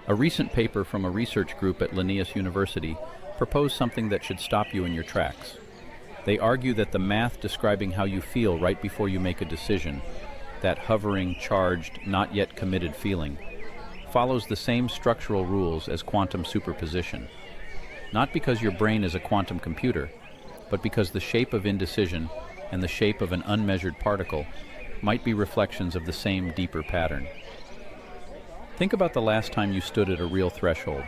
A recent paper from a research group at Linnaeus University proposed something that should stop you in your tracks. They argue that the math describing how you feel right before you make a decision, that hovering, charged, not yet committed feeling, follows the same structural rules as quantum superposition. Not because your brain is a quantum computer, but because the shape of indecision and the shape of an unmeasured particle might be reflections of the same deeper pattern. Think about the last time you stood at a real threshold,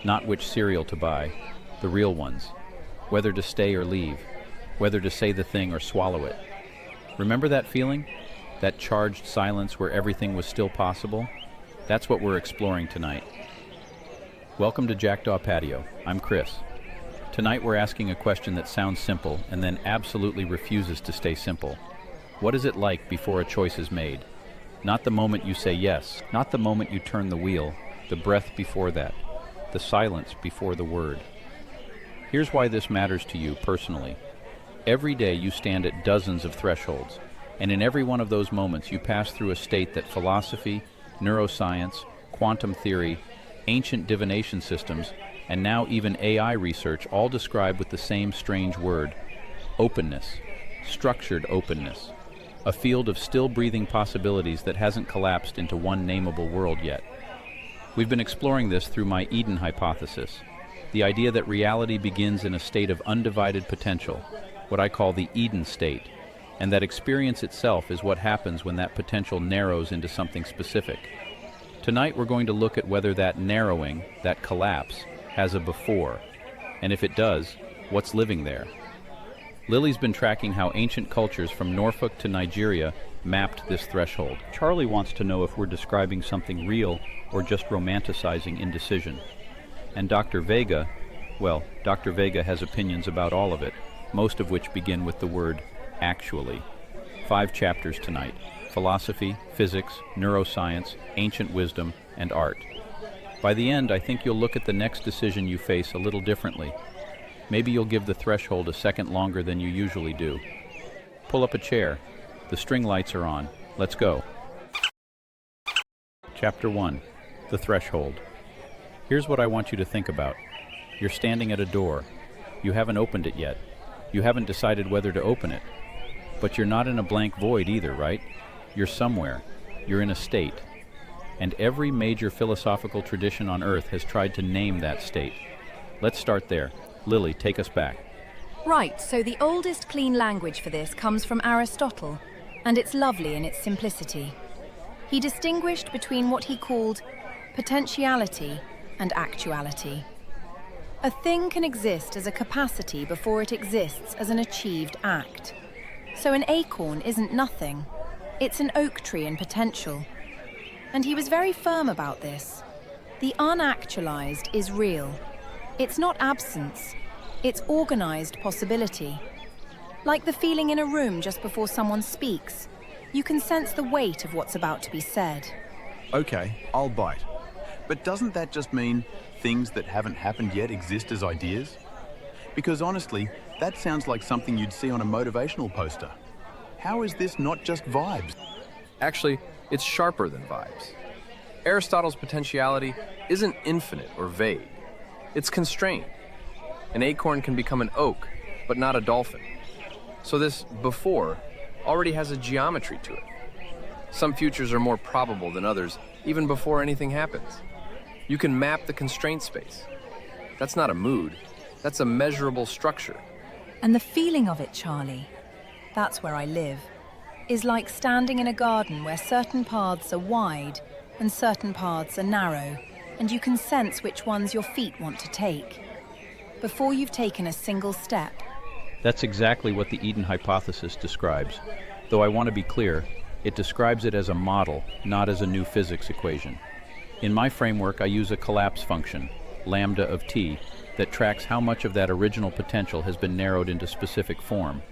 not which cereal to buy, the real ones, whether to stay or leave, whether to say the thing or swallow it. Remember that feeling? That charged silence where everything was still possible? That's what we're exploring tonight. Welcome to Jackdaw Patio. I'm Chris. Tonight we're asking a question that sounds simple and then absolutely refuses to stay simple. What is it like before a choice is made? Not the moment you say yes, not the moment you turn the wheel, the breath before that, the silence before the word. Here's why this matters to you personally. Every day you stand at dozens of thresholds, and in every one of those moments you pass through a state that philosophy, neuroscience, quantum theory, ancient divination systems, and now even AI research all describe with the same strange word: openness, structured openness, a field of still breathing possibilities that hasn't collapsed into one nameable world yet. We've been exploring this through my Eden hypothesis, the idea that reality begins in a state of undivided potential, what I call the Eden state, and that experience itself is what happens when that potential narrows into something specific. Tonight we're going to look at whether that narrowing, that collapse, has a before, and if it does, what's living there. Lily's been tracking how ancient cultures from Norfolk to Nigeria mapped this threshold. Charlie wants to know if we're describing something real or just romanticizing indecision. And Dr. Vega, well, Dr. Vega has opinions about all of it, most of which begin with the word actually. 5 chapters tonight: philosophy, physics, neuroscience, ancient wisdom, and art. By the end, I think you'll look at the next decision you face a little differently. Maybe you'll give the threshold a second longer than you usually do. Pull up a chair. The string lights are on. Let's go. Chapter 1. The Threshold. Here's what I want you to think about. You're standing at a door. You haven't opened it yet. You haven't decided whether to open it. But you're not in a blank void either, right? You're somewhere. You're in a state. And every major philosophical tradition on Earth has tried to name that state. Let's start there. Lily, take us back. Right, so the oldest clean language for this comes from Aristotle, and it's lovely in its simplicity. He distinguished between what he called potentiality and actuality. A thing can exist as a capacity before it exists as an achieved act. So an acorn isn't nothing. It's an oak tree in potential. And he was very firm about this. The unactualized is real. It's not absence. It's organized possibility. Like the feeling in a room just before someone speaks. You can sense the weight of what's about to be said. Okay, I'll bite. But doesn't that just mean things that haven't happened yet exist as ideas? Because honestly, that sounds like something you'd see on a motivational poster. How is this not just vibes? Actually, it's sharper than vibes. Aristotle's potentiality isn't infinite or vague. It's constrained. An acorn can become an oak, but not a dolphin. So this before already has a geometry to it. Some futures are more probable than others, even before anything happens. You can map the constraint space. That's not a mood, that's a measurable structure. And the feeling of it, Charlie, that's where I live, is like standing in a garden where certain paths are wide and certain paths are narrow, and you can sense which ones your feet want to take, before you've taken a single step. That's exactly what the Eden hypothesis describes. Though I want to be clear, it describes it as a model, not as a new physics equation. In my framework, I use a collapse function, lambda of t, that tracks how much of that original potential has been narrowed into specific form.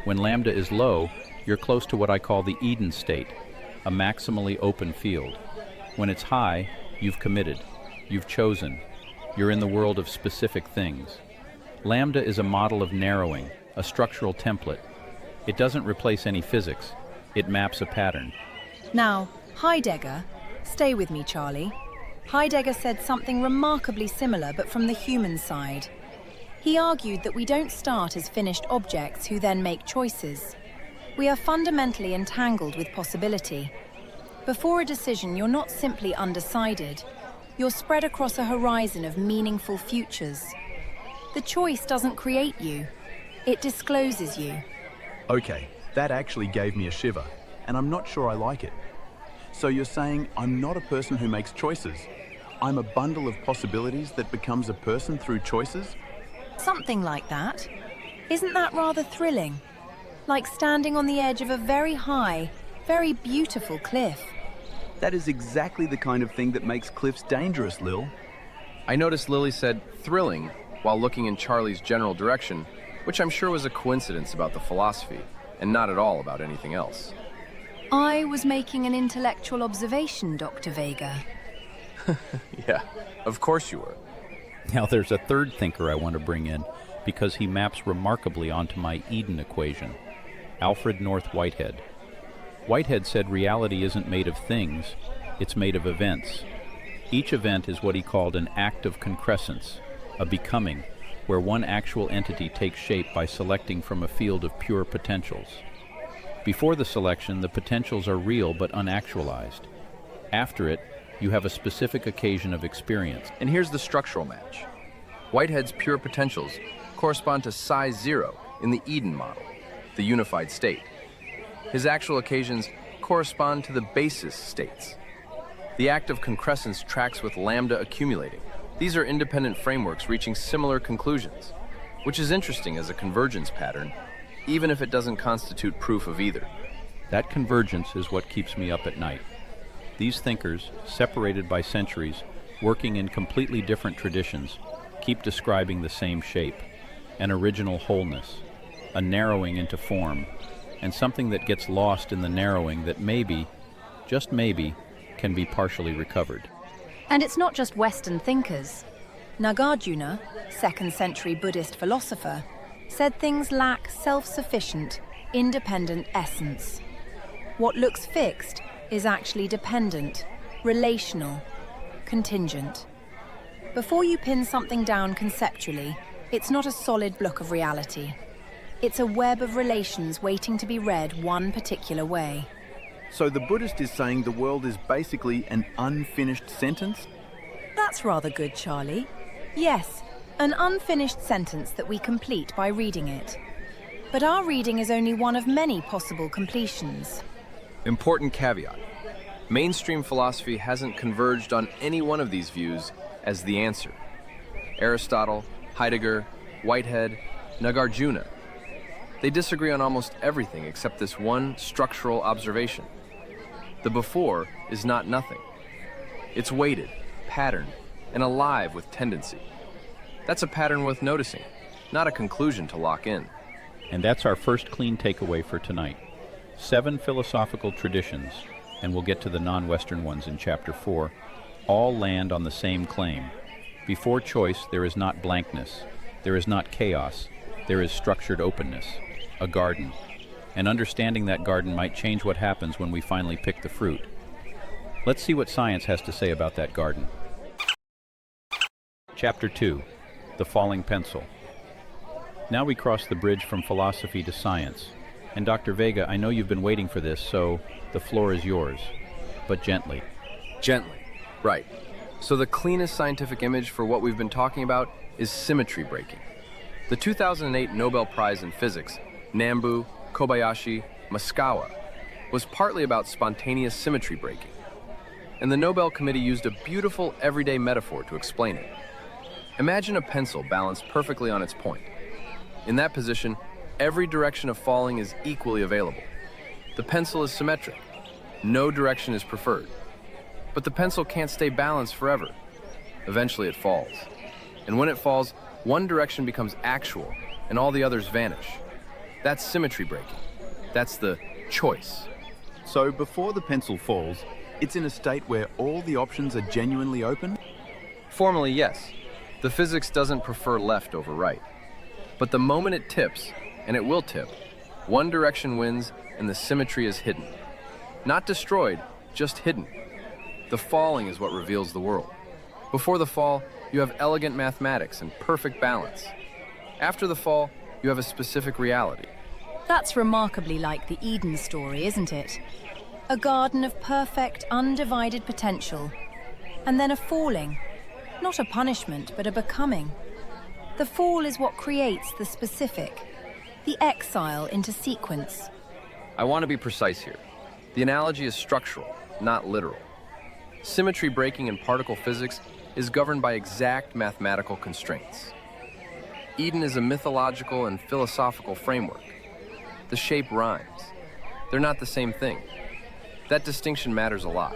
When lambda is low, you're close to what I call the Eden state, a maximally open field. When it's high, you've committed, you've chosen, you're in the world of specific things. Lambda is a model of narrowing, a structural template. It doesn't replace any physics, it maps a pattern. Now, Heidegger, stay with me, Charlie. Heidegger said something remarkably similar, but from the human side. He argued that we don't start as finished objects who then make choices. We are fundamentally entangled with possibility. Before a decision, you're not simply undecided. You're spread across a horizon of meaningful futures. The choice doesn't create you. It discloses you. Okay, that actually gave me a shiver, and I'm not sure I like it. So you're saying I'm not a person who makes choices. I'm a bundle of possibilities that becomes a person through choices? Something like that. Isn't that rather thrilling? Like standing on the edge of a very high, very beautiful cliff. That is exactly the kind of thing that makes cliffs dangerous, Lil. I noticed Lily said thrilling while looking in Charlie's general direction, which I'm sure was a coincidence about the philosophy, and not at all about anything else. I was making an intellectual observation, Dr. Vega. Yeah, of course you were. Now there's a third thinker I want to bring in because he maps remarkably onto my Eden equation, Alfred North Whitehead. Whitehead said reality isn't made of things, it's made of events. Each event is what he called an act of concrescence, a becoming, where one actual entity takes shape by selecting from a field of pure potentials. Before the selection, the potentials are real but unactualized. After it, you have a specific occasion of experience. And here's the structural match. Whitehead's pure potentials correspond to Psi-zero in the Eden model, the unified state. His actual occasions correspond to the basis states. The act of concrescence tracks with lambda accumulating. These are independent frameworks reaching similar conclusions, which is interesting as a convergence pattern, even if it doesn't constitute proof of either. That convergence is what keeps me up at night. These thinkers, separated by centuries, working in completely different traditions, keep describing the same shape, an original wholeness, a narrowing into form, and something that gets lost in the narrowing that maybe, just maybe, can be partially recovered. And it's not just Western thinkers. Nāgārjuna, 2nd century Buddhist philosopher, said things lack self-sufficient, independent essence. What looks fixed is actually dependent, relational, contingent. Before you pin something down conceptually, it's not a solid block of reality. It's a web of relations waiting to be read one particular way. So the Buddhist is saying the world is basically an unfinished sentence? That's rather good, Charlie. Yes, an unfinished sentence that we complete by reading it. But our reading is only one of many possible completions. Important caveat. Mainstream philosophy hasn't converged on any one of these views as the answer. Aristotle, Heidegger, Whitehead, Nāgārjuna. They disagree on almost everything except this one structural observation. The before is not nothing. It's weighted, patterned, and alive with tendency. That's a pattern worth noticing, not a conclusion to lock in. And that's our first clean takeaway for tonight. 7 philosophical traditions, and we'll get to the non-Western ones in Chapter 4, all land on the same claim. Before choice, there is not blankness, there is not chaos, there is structured openness, a garden. And understanding that garden might change what happens when we finally pick the fruit. Let's see what science has to say about that garden. Chapter 2, The Falling Pencil. Now we cross the bridge from philosophy to science. And Dr. Vega, I know you've been waiting for this, so the floor is yours. But gently. Gently, right. So the cleanest scientific image for what we've been talking about is symmetry breaking. The 2008 Nobel Prize in Physics, Nambu, Kobayashi, Masukawa, was partly about spontaneous symmetry breaking. And the Nobel Committee used a beautiful everyday metaphor to explain it. Imagine a pencil balanced perfectly on its point. In that position, every direction of falling is equally available. The pencil is symmetric. No direction is preferred. But the pencil can't stay balanced forever. Eventually it falls. And when it falls, one direction becomes actual, and all the others vanish. That's symmetry breaking. That's the choice. So before the pencil falls, it's in a state where all the options are genuinely open? Formally, yes. The physics doesn't prefer left over right. But the moment it tips, and it will tip, one direction wins and the symmetry is hidden. Not destroyed, just hidden. The falling is what reveals the world. Before the fall, you have elegant mathematics and perfect balance. After the fall, you have a specific reality. That's remarkably like the Eden story, isn't it? A garden of perfect, undivided potential. And then a falling. Not a punishment, but a becoming. The fall is what creates the specific, the exile into sequence. I want to be precise here. The analogy is structural, not literal. Symmetry breaking in particle physics is governed by exact mathematical constraints. Eden is a mythological and philosophical framework. The shape rhymes. They're not the same thing. That distinction matters a lot.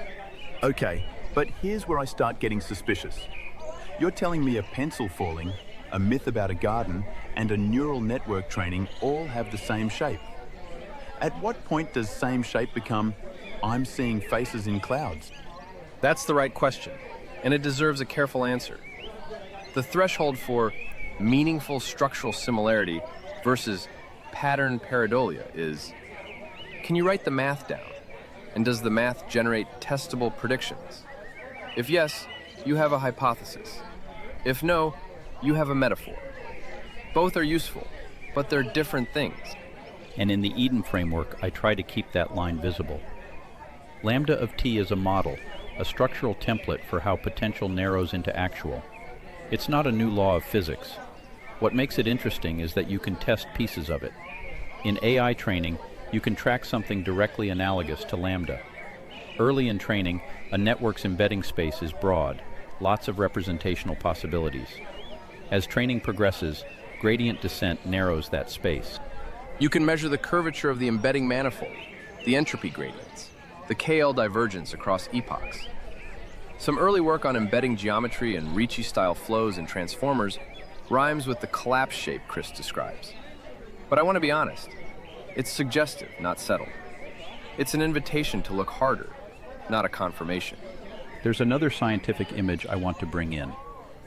Okay, but here's where I start getting suspicious. You're telling me a pencil falling, a myth about a garden, and a neural network training all have the same shape. At what point does same shape become, I'm seeing faces in clouds? That's the right question, and it deserves a careful answer. The threshold for meaningful structural similarity versus pattern pareidolia is, can you write the math down? And does the math generate testable predictions? If yes, you have a hypothesis. If no, you have a metaphor. Both are useful, but they're different things. And in the Eden framework, I try to keep that line visible. Lambda of T is a model, a structural template for how potential narrows into actual. It's not a new law of physics. What makes it interesting is that you can test pieces of it. In AI training, you can track something directly analogous to lambda. Early in training, a network's embedding space is broad, lots of representational possibilities. As training progresses, gradient descent narrows that space. You can measure the curvature of the embedding manifold, the entropy gradients, the KL divergence across epochs. Some early work on embedding geometry and Ricci-style flows and transformers rhymes with the collapse shape Chris describes. But I want to be honest, it's suggestive, not settled. It's an invitation to look harder, not a confirmation. There's another scientific image I want to bring in.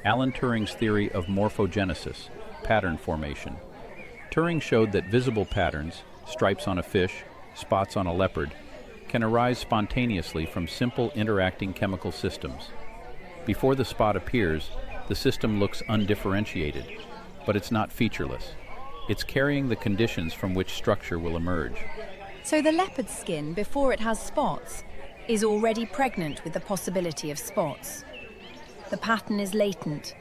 Alan Turing's theory of morphogenesis, pattern formation. Turing showed that visible patterns, stripes on a fish, spots on a leopard, can arise spontaneously from simple interacting chemical systems. Before the spot appears, the system looks undifferentiated, but it's not featureless. It's carrying the conditions from which structure will emerge. So the leopard skin, before it has spots, is already pregnant with the possibility of spots. The pattern is latent,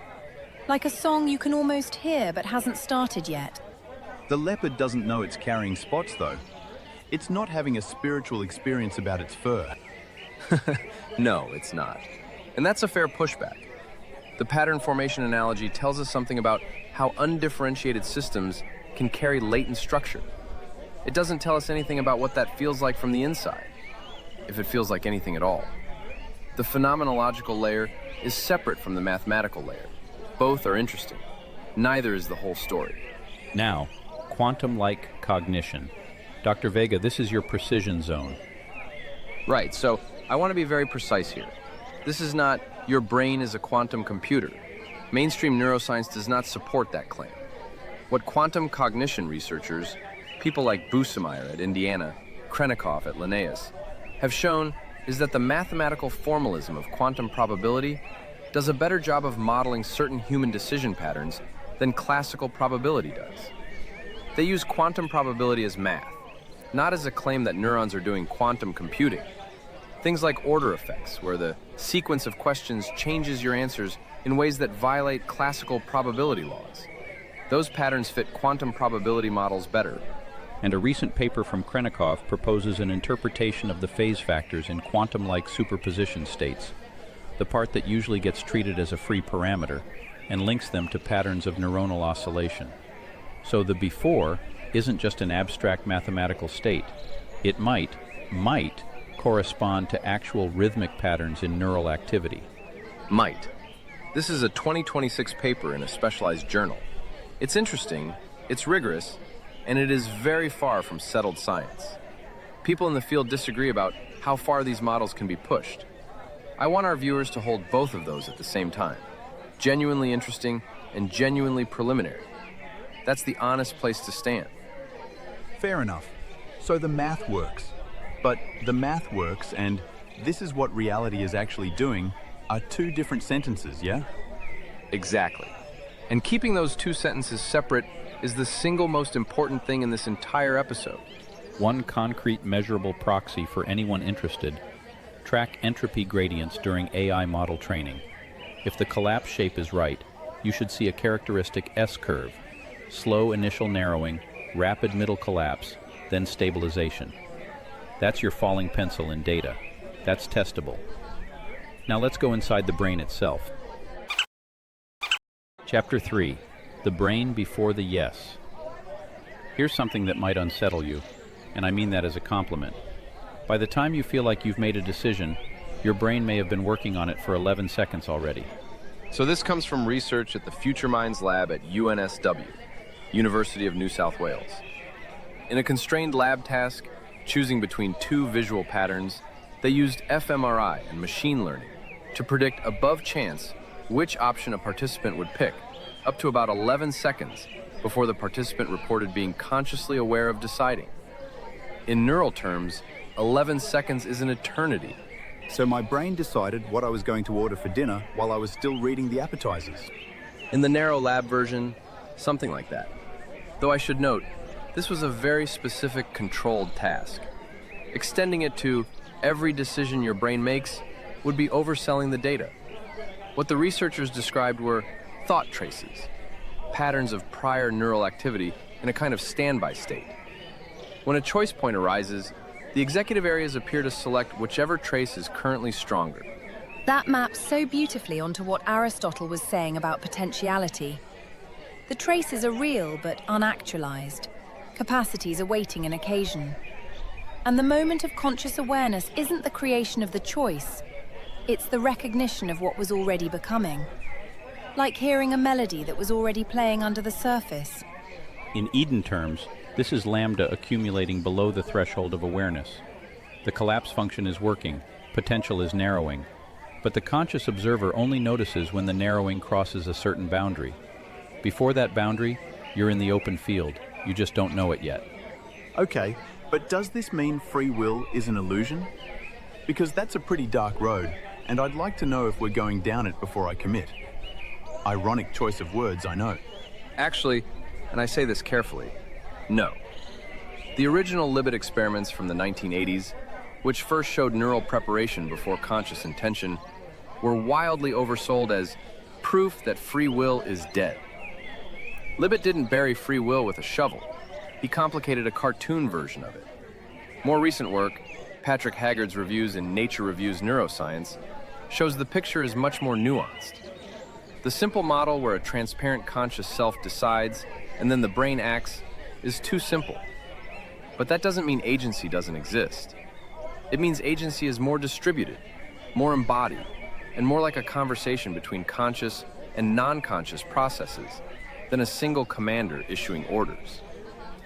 like a song you can almost hear but hasn't started yet. The leopard doesn't know it's carrying spots, though. It's not having a spiritual experience about its fur. No, it's not. And that's a fair pushback. The pattern formation analogy tells us something about how undifferentiated systems can carry latent structure. It doesn't tell us anything about what that feels like from the inside, if it feels like anything at all. The phenomenological layer is separate from the mathematical layer. Both are interesting. Neither is the whole story. Now, quantum-like cognition. Dr. Vega, this is your precision zone. Right, so I want to be very precise here. This is not, your brain is a quantum computer. Mainstream neuroscience does not support that claim. What quantum cognition researchers, people like Busemeyer at Indiana, Krennikov at Linnaeus, have shown is that the mathematical formalism of quantum probability does a better job of modeling certain human decision patterns than classical probability does. They use quantum probability as math, not as a claim that neurons are doing quantum computing. Things like order effects, where the sequence of questions changes your answers in ways that violate classical probability laws. Those patterns fit quantum probability models better. And a recent paper from Krennikov proposes an interpretation of the phase factors in quantum-like superposition states, the part that usually gets treated as a free parameter, and links them to patterns of neuronal oscillation. So the before isn't just an abstract mathematical state. It might correspond to actual rhythmic patterns in neural activity. Might. This is a 2026 paper in a specialized journal. It's interesting, it's rigorous, and it is very far from settled science. People in the field disagree about how far these models can be pushed. I want our viewers to hold both of those at the same time. Genuinely interesting and genuinely preliminary. That's the honest place to stand. Fair enough. So the math works. But the math works and "This is what reality is actually doing" are two different sentences, yeah? Exactly. And keeping those two sentences separate is the single most important thing in this entire episode. One concrete measurable proxy for anyone interested: track entropy gradients during AI model training. If the collapse shape is right, you should see a characteristic S-curve: slow initial narrowing, rapid middle collapse, then stabilization. That's your falling pencil in data. That's testable. Now let's go inside the brain itself. Chapter 3. The Brain Before the Yes. Here's something that might unsettle you, and I mean that as a compliment. By the time you feel like you've made a decision, your brain may have been working on it for 11 seconds already. So this comes from research at the Future Minds Lab at UNSW, University of New South Wales. In a constrained lab task, choosing between two visual patterns, they used fMRI and machine learning to predict above chance which option a participant would pick, up to about 11 seconds before the participant reported being consciously aware of deciding. In neural terms, 11 seconds is an eternity. So my brain decided what I was going to order for dinner while I was still reading the appetizers. In the narrow lab version, something like that. Though I should note, this was a very specific controlled task. Extending it to every decision your brain makes would be overselling the data. What the researchers described were thought traces, patterns of prior neural activity in a kind of standby state. When a choice point arises, the executive areas appear to select whichever trace is currently stronger. That maps so beautifully onto what Aristotle was saying about potentiality. The traces are real but unactualized, capacities awaiting an occasion. And the moment of conscious awareness isn't the creation of the choice, it's the recognition of what was already becoming. Like hearing a melody that was already playing under the surface. In Eden terms, this is lambda accumulating below the threshold of awareness. The collapse function is working, potential is narrowing, but the conscious observer only notices when the narrowing crosses a certain boundary. Before that boundary, you're in the open field. You just don't know it yet. Okay, but does this mean free will is an illusion? Because that's a pretty dark road, and I'd like to know if we're going down it before I commit. Ironic choice of words, I know. Actually, and I say this carefully, no. The original Libet experiments from the 1980s, which first showed neural preparation before conscious intention, were wildly oversold as proof that free will is dead. Libet didn't bury free will with a shovel. He complicated a cartoon version of it. More recent work, Patrick Haggard's reviews in Nature Reviews Neuroscience, shows the picture is much more nuanced. The simple model where a transparent conscious self decides and then the brain acts is too simple. But that doesn't mean agency doesn't exist. It means agency is more distributed, more embodied, and more like a conversation between conscious and non-conscious processes than a single commander issuing orders.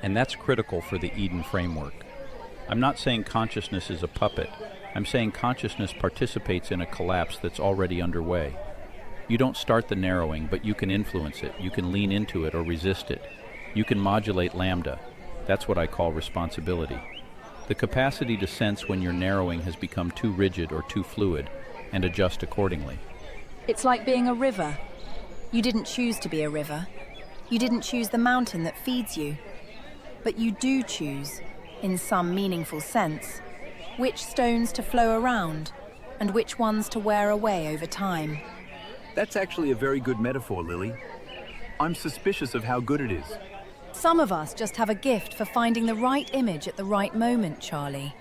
And that's critical for the Eden framework. I'm not saying consciousness is a puppet. I'm saying consciousness participates in a collapse that's already underway. You don't start the narrowing, but you can influence it. You can lean into it or resist it. You can modulate lambda. That's what I call responsibility. The capacity to sense when your narrowing has become too rigid or too fluid, and adjust accordingly. It's like being a river. You didn't choose to be a river. You didn't choose the mountain that feeds you. But you do choose, in some meaningful sense, which stones to flow around and which ones to wear away over time. That's actually a very good metaphor, Lily. I'm suspicious of how good it is. Some of us just have a gift for finding the right image at the right moment, Charlie.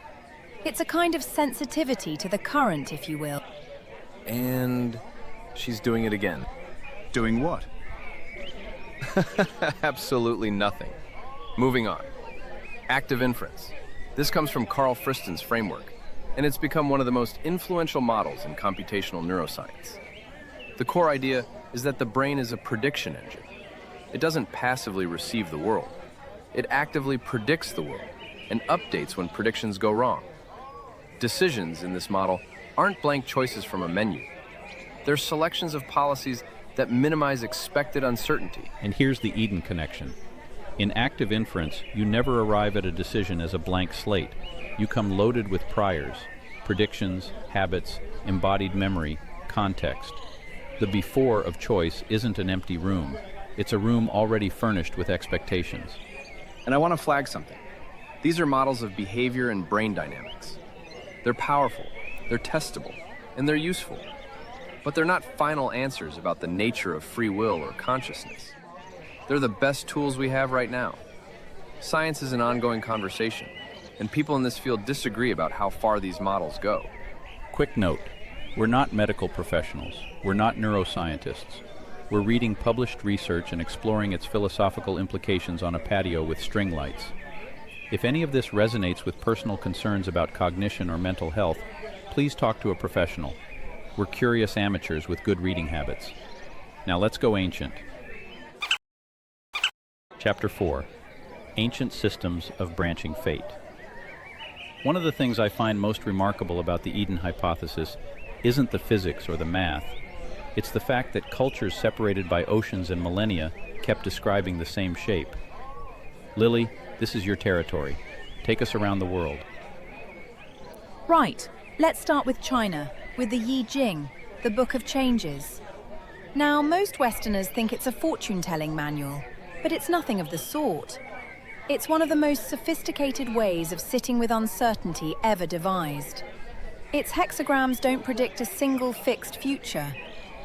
It's a kind of sensitivity to the current, if you will. And she's doing it again. Doing what? Absolutely nothing. Moving on. Active inference. This comes from Carl Friston's framework, and it's become one of the most influential models in computational neuroscience. The core idea is that the brain is a prediction engine. It doesn't passively receive the world. It actively predicts the world and updates when predictions go wrong. Decisions in this model aren't blank choices from a menu. They're selections of policies that minimize expected uncertainty. And here's the Eden connection. In active inference, you never arrive at a decision as a blank slate. You come loaded with priors. predictions, habits, embodied memory, context. The before of choice isn't an empty room. It's a room already furnished with expectations. And I want to flag something. These are models of behavior and brain dynamics. They're powerful, they're testable, and they're useful. But they're not final answers about the nature of free will or consciousness. They're the best tools we have right now. Science is an ongoing conversation, and people in this field disagree about how far these models go. Quick note, we're not medical professionals. We're not neuroscientists. We're reading published research and exploring its philosophical implications on a patio with string lights. If any of this resonates with personal concerns about cognition or mental health, please talk to a professional. We're curious amateurs with good reading habits. Now let's go ancient. Chapter 4. Ancient Systems of Branching Fate. One of the things I find most remarkable about the Eden hypothesis isn't the physics or the math. It's the fact that cultures separated by oceans and millennia kept describing the same shape. Lily, this is your territory. Take us around the world. Right, let's start with China, with the Yijing, the Book of Changes. Now, most Westerners think it's a fortune-telling manual, but it's nothing of the sort. It's one of the most sophisticated ways of sitting with uncertainty ever devised. Its hexagrams don't predict a single fixed future.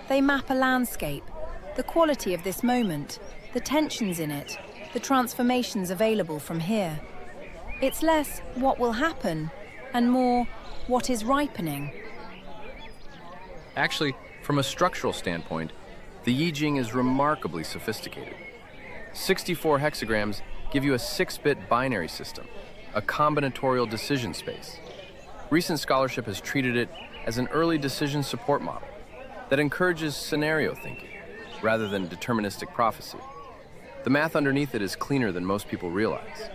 They map a landscape, the quality of this moment, the tensions in it, the transformations available from here. It's less what will happen and more what is ripening. Actually, from a structural standpoint, the Yijing is remarkably sophisticated. 64 hexagrams give you a 6-bit binary system, a combinatorial decision space. Recent scholarship has treated it as an early decision support model that encourages scenario thinking rather than deterministic prophecy. The math underneath it is cleaner than most people realize.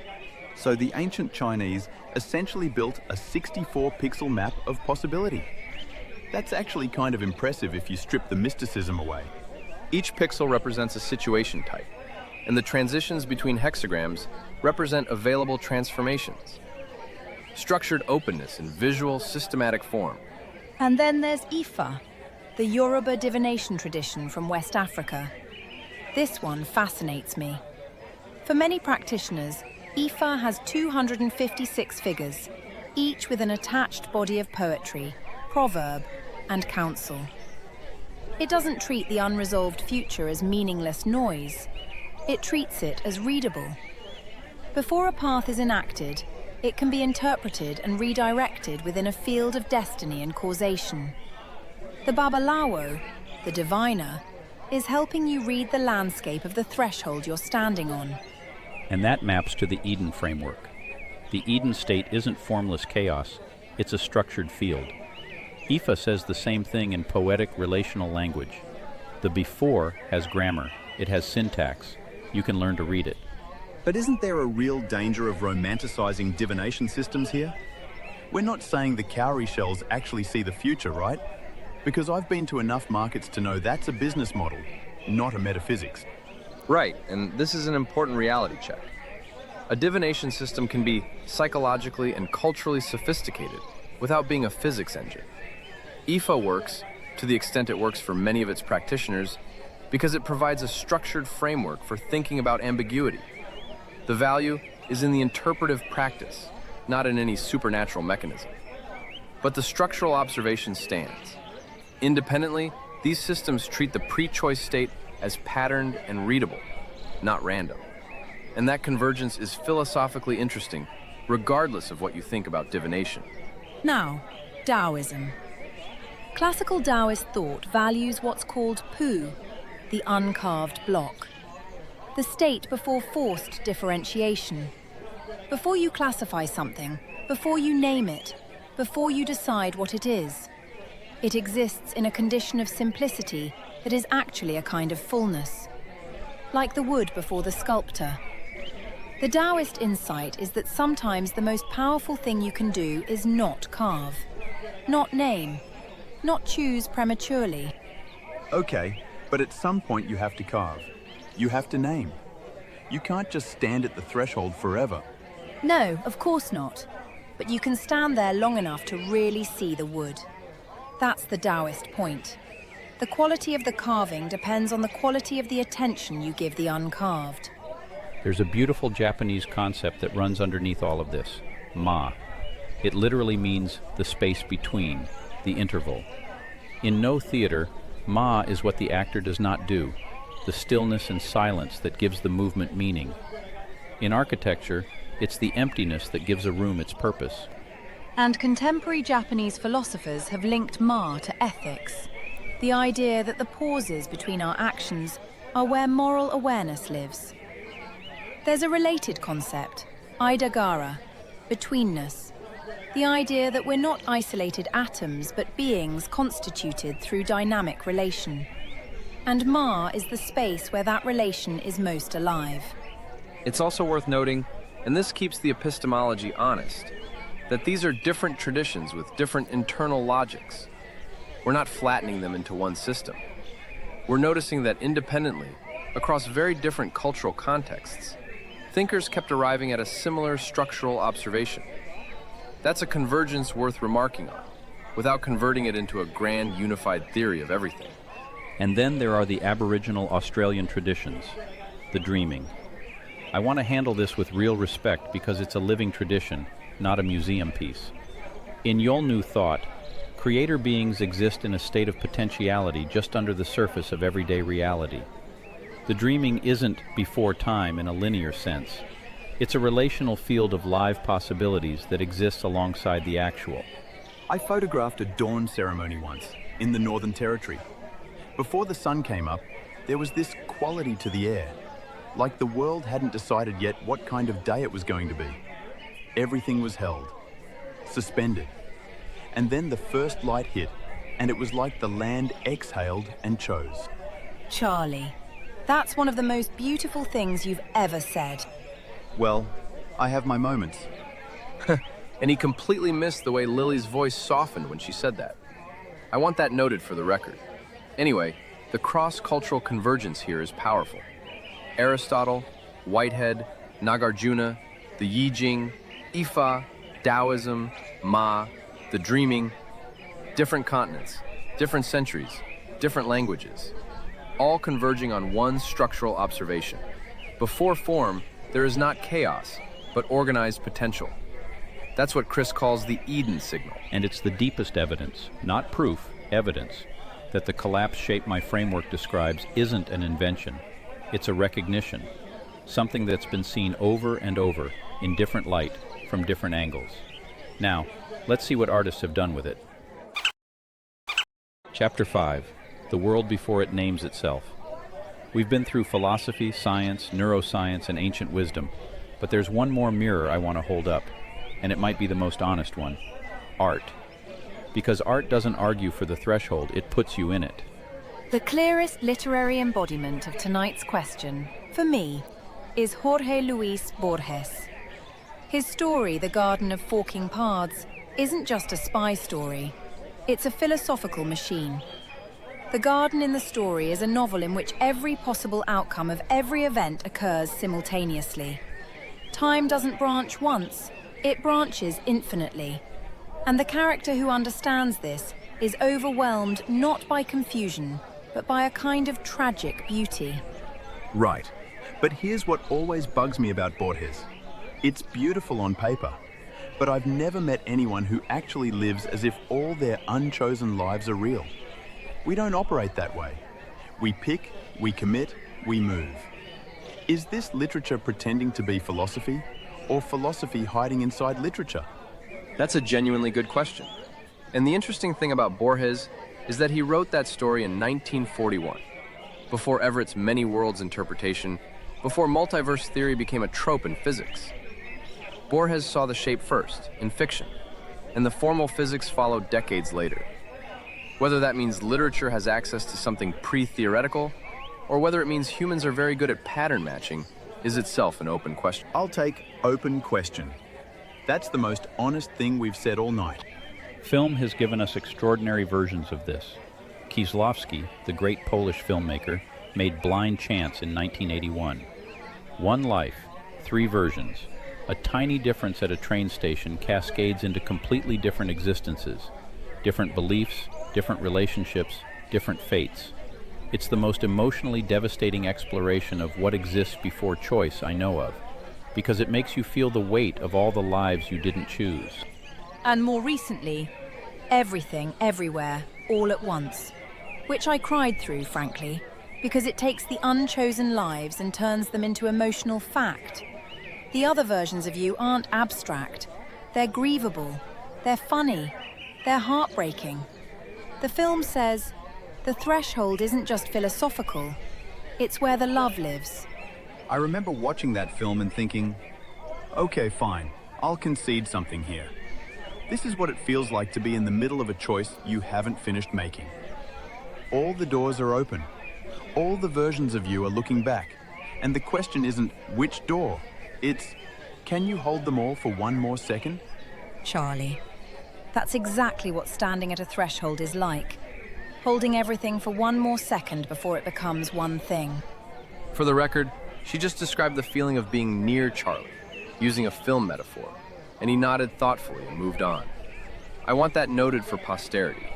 So the ancient Chinese essentially built a 64-pixel map of possibility. That's actually kind of impressive if you strip the mysticism away. Each pixel represents a situation type, and the transitions between hexagrams represent available transformations. Structured openness in visual, systematic form. And then there's Ifa, the Yoruba divination tradition from West Africa. This one fascinates me. For many practitioners, Ifa has 256 figures, each with an attached body of poetry, proverb, and counsel. It doesn't treat the unresolved future as meaningless noise. It treats it as readable. Before a path is enacted, it can be interpreted and redirected within a field of destiny and causation. The Babalawo, the diviner, is helping you read the landscape of the threshold you're standing on. And that maps to the Eden framework. The Eden state isn't formless chaos, it's a structured field. Ifa says the same thing in poetic relational language. The before has grammar, it has syntax. You can learn to read it. But isn't there a real danger of romanticizing divination systems here? We're not saying the cowrie shells actually see the future, right? Because I've been to enough markets to know that's a business model, not a metaphysics. Right, and this is an important reality check. A divination system can be psychologically and culturally sophisticated without being a physics engine. Ifa works, to the extent it works for many of its practitioners, because it provides a structured framework for thinking about ambiguity. The value is in the interpretive practice, not in any supernatural mechanism. But the structural observation stands. Independently, these systems treat the pre-choice state as patterned and readable, not random. And that convergence is philosophically interesting, regardless of what you think about divination. Now, Daoism. Classical Taoist thought values what's called pu, the uncarved block. The state before forced differentiation. Before you classify something, before you name it, before you decide what it is. It exists in a condition of simplicity that is actually a kind of fullness. Like the wood before the sculptor. The Taoist insight is that sometimes the most powerful thing you can do is not carve, not name, not choose prematurely. Okay, but at some point you have to carve. You have to name. You can't just stand at the threshold forever. No, of course not. but you can stand there long enough to really see the wood. That's the Taoist point. The quality of the carving depends on the quality of the attention you give the uncarved. There's a beautiful Japanese concept that runs underneath all of this, ma. It literally means the space between, the interval. In no theater, ma is what the actor does not do, the stillness and silence that gives the movement meaning. In architecture, it's the emptiness that gives a room its purpose. And contemporary Japanese philosophers have linked ma to ethics, the idea that the pauses between our actions are where moral awareness lives. There's a related concept, Heidegger, betweenness, the idea that we're not isolated atoms but beings constituted through dynamic relation. And ma is the space where that relation is most alive. It's also worth noting, and this keeps the epistemology honest, that these are different traditions with different internal logics. We're not flattening them into one system. We're noticing that independently, across very different cultural contexts, thinkers kept arriving at a similar structural observation. That's a convergence worth remarking on, without converting it into a grand unified theory of everything. And then there are the Aboriginal Australian traditions, the dreaming. I want to handle this with real respect because it's a living tradition, not a museum piece. In Yolnu thought, creator beings exist in a state of potentiality just under the surface of everyday reality. The dreaming isn't before time in a linear sense. It's a relational field of live possibilities that exists alongside the actual. I photographed a dawn ceremony once in the Northern Territory. Before the sun came up, there was this quality to the air, like the world hadn't decided yet what kind of day it was going to be. Everything was held, suspended. And then the first light hit, and it was like the land exhaled and chose. Charlie, that's one of the most beautiful things you've ever said. Well, I have my moments. And he completely missed the way Lily's voice softened when she said that. I want that noted for the record. Anyway, the cross-cultural convergence here is powerful. Aristotle, Whitehead, Nāgārjuna, the Yijing, Ifa, Daoism, Ma, the dreaming, different continents, different centuries, different languages, all converging on one structural observation. Before form, there is not chaos, but organized potential. That's what Chris calls the Eden signal. And it's the deepest evidence, not proof, evidence, that the collapse shape my framework describes isn't an invention. It's a recognition, something that's been seen over and over in different light from different angles. Now, let's see what artists have done with it. Chapter 5, The World Before It Names Itself. We've been through philosophy, science, neuroscience, and ancient wisdom, but there's one more mirror I want to hold up, and it might be the most honest one: art. Because art doesn't argue for the threshold, it puts you in it. The clearest literary embodiment of tonight's question, for me, is Jorge Luis Borges. His story, The Garden of Forking Paths, isn't just a spy story. It's a philosophical machine. The garden in the story is a novel in which every possible outcome of every event occurs simultaneously. Time doesn't branch once, it branches infinitely. And the character who understands this is overwhelmed not by confusion, but by a kind of tragic beauty. Right. But here's what always bugs me about Borges. It's beautiful on paper, but I've never met anyone who actually lives as if all their unchosen lives are real. We don't operate that way. We pick, we commit, we move. Is this literature pretending to be philosophy, or philosophy hiding inside literature? That's a genuinely good question. And the interesting thing about Borges is that he wrote that story in 1941, before Everett's many worlds interpretation, before multiverse theory became a trope in physics. Borges saw the shape first, in fiction, and the formal physics followed decades later. Whether that means literature has access to something pre-theoretical, or whether it means humans are very good at pattern matching, is itself an open question. I'll take open question. That's the most honest thing we've said all night. Film has given us extraordinary versions of this. Kieślowski, the great Polish filmmaker, made Blind Chance in 1981. One life, 3 versions. A tiny difference at a train station cascades into completely different existences, different beliefs, different relationships, different fates. It's the most emotionally devastating exploration of what exists before choice I know of, because it makes you feel the weight of all the lives you didn't choose. And more recently, Everything, Everywhere, All at Once, which I cried through, frankly, because it takes the unchosen lives and turns them into emotional fact. The other versions of you aren't abstract. They're grievable. They're funny. They're heartbreaking. The film says, the threshold isn't just philosophical. It's where the love lives. I remember watching that film and thinking, okay, fine, I'll concede something here. This is what it feels like to be in the middle of a choice you haven't finished making. All the doors are open. All the versions of you are looking back. And the question isn't which door. It's, can you hold them all for one more second? Charlie, that's exactly what standing at a threshold is like. Holding everything for one more second before it becomes one thing. For the record, she just described the feeling of being near Charlie, using a film metaphor, and he nodded thoughtfully and moved on. I want that noted for posterity.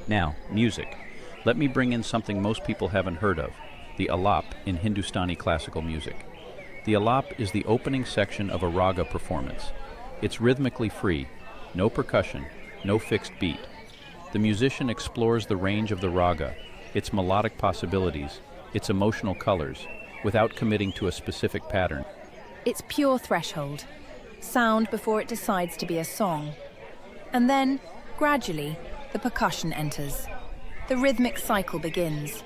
Now, music. Let me bring in something most people haven't heard of, the alap in Hindustani classical music. The alap is the opening section of a raga performance. It's rhythmically free, no percussion, no fixed beat. The musician explores the range of the raga, its melodic possibilities, its emotional colors, without committing to a specific pattern. It's pure threshold, sound before it decides to be a song. And then, gradually, the percussion enters. The rhythmic cycle begins,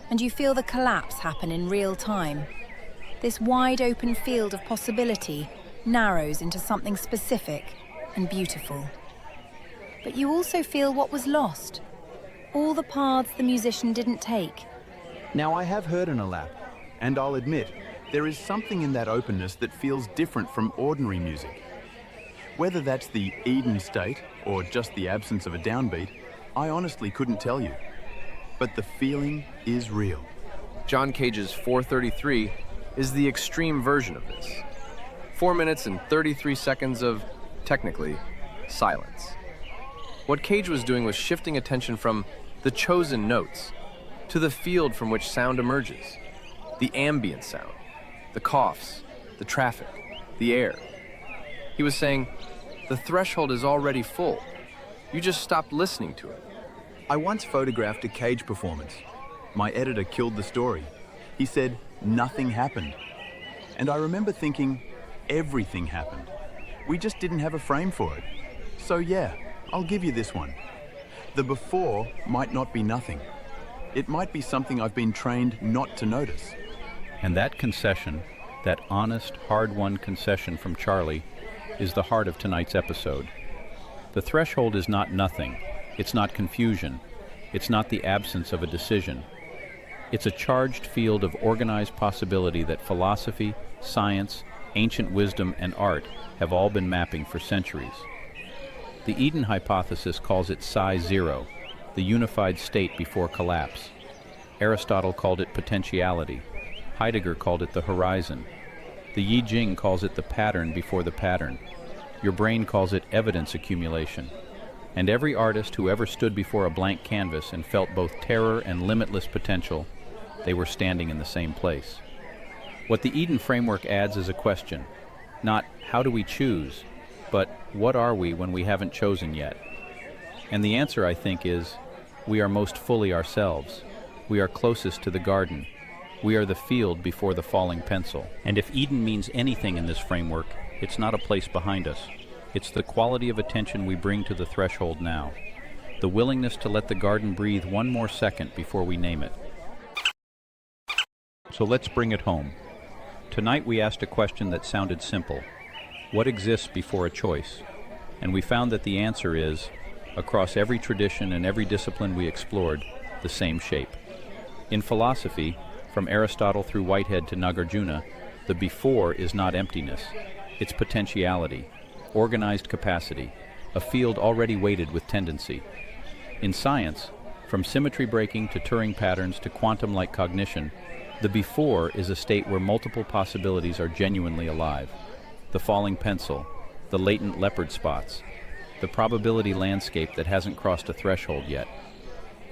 and you feel the collapse happen in real time. This wide open field of possibility narrows into something specific and beautiful. But you also feel what was lost, all the paths the musician didn't take. Now, I have heard an alap, and I'll admit, there is something in that openness that feels different from ordinary music. Whether that's the Eden state or just the absence of a downbeat, I honestly couldn't tell you. But the feeling is real. John Cage's 4:33 is the extreme version of this. 4 minutes and 33 seconds of, technically, silence. What Cage was doing was shifting attention from the chosen notes to the field from which sound emerges. The ambient sound, the coughs, the traffic, the air. He was saying, the threshold is already full. You just stopped listening to it. I once photographed a Cage performance. My editor killed the story. He said, nothing happened. And I remember thinking, everything happened. We just didn't have a frame for it. So yeah, I'll give you this one. The before might not be nothing. It might be something I've been trained not to notice. And that concession, that honest, hard-won concession from Charlie, is the heart of tonight's episode. The threshold is not nothing. It's not confusion. It's not the absence of a decision. It's a charged field of organized possibility that philosophy, science, ancient wisdom, and art have all been mapping for centuries. The Eden hypothesis calls it Psi-zero, the unified state before collapse. Aristotle called it potentiality. Heidegger called it the horizon. The Yijing calls it the pattern before the pattern. Your brain calls it evidence accumulation. And every artist who ever stood before a blank canvas and felt both terror and limitless potential, they were standing in the same place. What the Eden framework adds is a question, not how do we choose, but what are we when we haven't chosen yet? And the answer, I think, is we are most fully ourselves. We are closest to the garden. We are the field before the falling pencil. And if Eden means anything in this framework, it's not a place behind us. It's the quality of attention we bring to the threshold now. The willingness to let the garden breathe one more second before we name it. So let's bring it home. Tonight we asked a question that sounded simple. What exists before a choice? And we found that the answer is, across every tradition and every discipline we explored, the same shape. In philosophy, from Aristotle through Whitehead to Nāgārjuna, the before is not emptiness. It's potentiality, organized capacity, a field already weighted with tendency. In science, from symmetry breaking to Turing patterns to quantum-like cognition, the before is a state where multiple possibilities are genuinely alive. the falling pencil, the latent leopard spots, the probability landscape that hasn't crossed a threshold yet.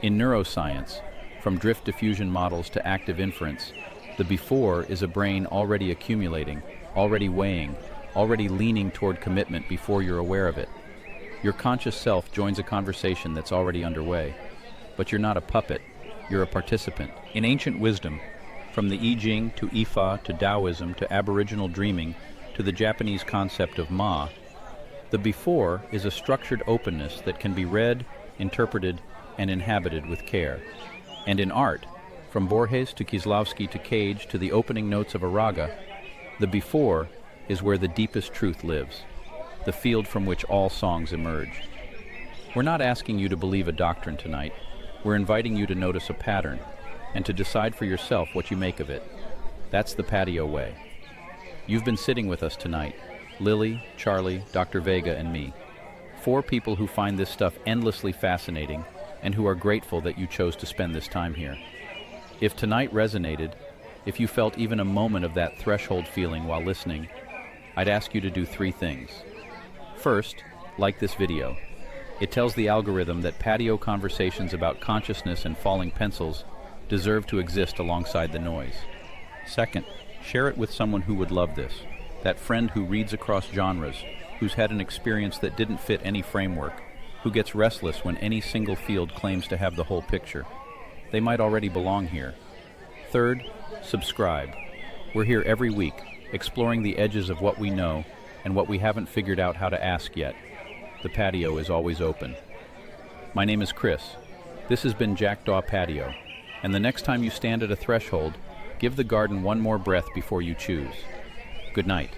In neuroscience, from drift-diffusion models to active inference, the before is a brain already accumulating, already weighing, already leaning toward commitment before you're aware of it. Your conscious self joins a conversation that's already underway, but you're not a puppet, you're a participant. In ancient wisdom, from the Yijing to Ifa to Daoism to Aboriginal Dreaming to the Japanese concept of Ma, the before is a structured openness that can be read, interpreted, and inhabited with care. And in art, from Borges to Kieślowski to Cage to the opening notes of a raga, the before is where the deepest truth lives, the field from which all songs emerge. We're not asking you to believe a doctrine tonight. We're inviting you to notice a pattern and to decide for yourself what you make of it. That's the patio way. You've been sitting with us tonight, Lily, Charlie, Dr. Vega, and me. 4 people who find this stuff endlessly fascinating and who are grateful that you chose to spend this time here. If tonight resonated, if you felt even a moment of that threshold feeling while listening, I'd ask you to do 3 things. First, like this video. It tells the algorithm that patio conversations about consciousness and falling pencils deserve to exist alongside the noise. Second, share it with someone who would love this, that friend who reads across genres, who's had an experience that didn't fit any framework, who gets restless when any single field claims to have the whole picture. They might already belong here. Third, subscribe. We're here every week, exploring the edges of what we know and what we haven't figured out how to ask yet. The patio is always open. My name is Chris. This has been Jackdaw Patio, and the next time you stand at a threshold, give the garden one more breath before you choose. Good night.